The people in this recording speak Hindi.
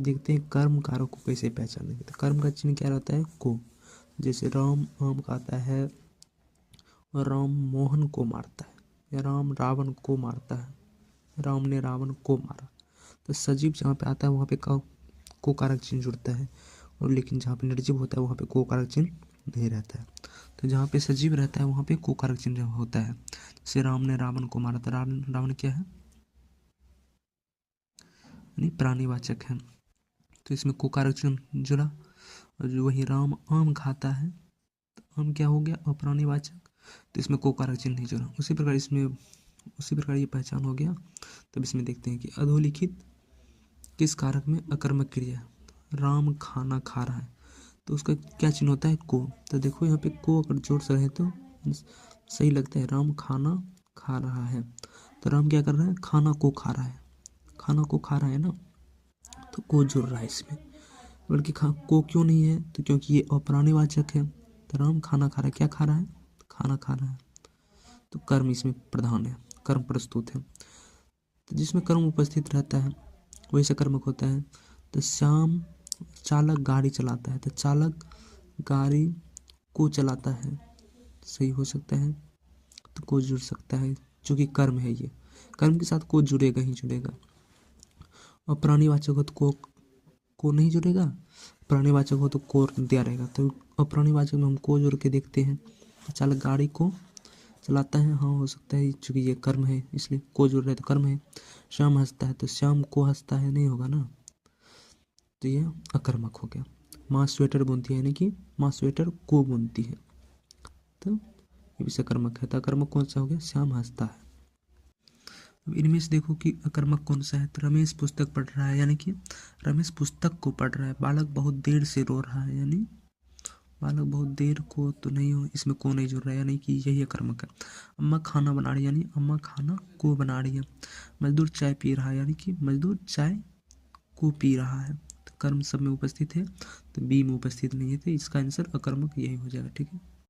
देखते हैं कर्म कारक को कैसे पहचानेंगे। तो कर्म का चिन्ह क्या रहता है, को। जैसे राम आम खाता है, और राम मोहन को मारता है, या राम रावण को मारता है, राम ने रावण को मारा। तो सजीव जहाँ पे आता है वहाँ पे को कारक चिन्ह जुड़ता है, और लेकिन जहाँ पे निर्जीव होता है वहाँ पे को कारक चिन्ह नहीं रहता है। तो जहाँ पे सजीव रहता है वहाँ पे को कारक चिन्ह होता है। जैसे राम ने रावण को मारा, तो रावण क्या है, यानी प्राणीवाचक है, तो इसमें को कारक चिन्ह जुड़ा। और जो वही राम आम खाता है, तो आम क्या हो गया, अप्राणीवाचक, तो इसमें को कारक चिन्ह नहीं जुड़ा। उसी प्रकार ये पहचान हो गया। तब इसमें देखते हैं कि अधोलिखित किस कारक में अकर्मक क्रिया है। राम खाना खा रहा है, तो उसका क्या चिन्ह होता है, को। तो देखो यहाँ पे को अगर जोड़ से रहे तो सही लगता है। राम खाना खा रहा है, तो राम क्या कर रहा है, खाना को खा रहा है, खाना को खा रहा है ना, तो को जुड़ रहा है इसमें। बल्कि को क्यों नहीं है, तो क्योंकि ये अप्राणीवाचक है। तो राम खाना खा रहा है, क्या खा रहा है, खाना खा रहा है, तो कर्म इसमें प्रधान है, कर्म प्रस्तुत है। तो जिसमें कर्म उपस्थित रहता है वही सकर्मक होता है। तो श्याम चालक गाड़ी चलाता है, तो चालक गाड़ी को चलाता है, सही हो सकता है। तो को जुड़ सकता है, क्योंकि कर्म है, ये कर्म के साथ को जुड़ेगा ही जुड़ेगा। और प्राणीवाचक हो तो को नहीं जुड़ेगा, प्राणीवाचक हो तो को दिया रहेगा। तो अप्राणीवाचक में हम को जोड़ के देखते हैं। तो चालक गाड़ी को चलाता है, हाँ हो सकता है, चूँकि ये कर्म है इसलिए को जुड़ रहा है, तो कर्म है। श्याम हंसता है, तो श्याम को हंसता है नहीं होगा ना, तो ये अकर्मक हो गया। माँ स्वेटर बुनती है, यानी कि माँ स्वेटर को बुनती है, तो ये भी सकर्मक है। तो अकर्मक कौन सा हो गया, श्याम हंसता है। अब इनमें से देखो कि अकर्मक कौन सा है। तो रमेश पुस्तक पढ़ रहा है, यानी कि रमेश पुस्तक को पढ़ रहा है। बालक बहुत देर से रो रहा है, यानी बालक बहुत देर को तो नहीं हो, इसमें को नहीं जुड़ रहा है, यानी कि यही अकर्मक है। अम्मा खाना बना रही है, यानी अम्मा खाना को बना रही है। मजदूर चाय पी रहा है, यानी कि मजदूर चाय को पी रहा है। तो कर्म सब में उपस्थित है, तो बी में उपस्थित नहीं है, तो इसका आंसर अकर्मक यही हो जाएगा। ठीक है।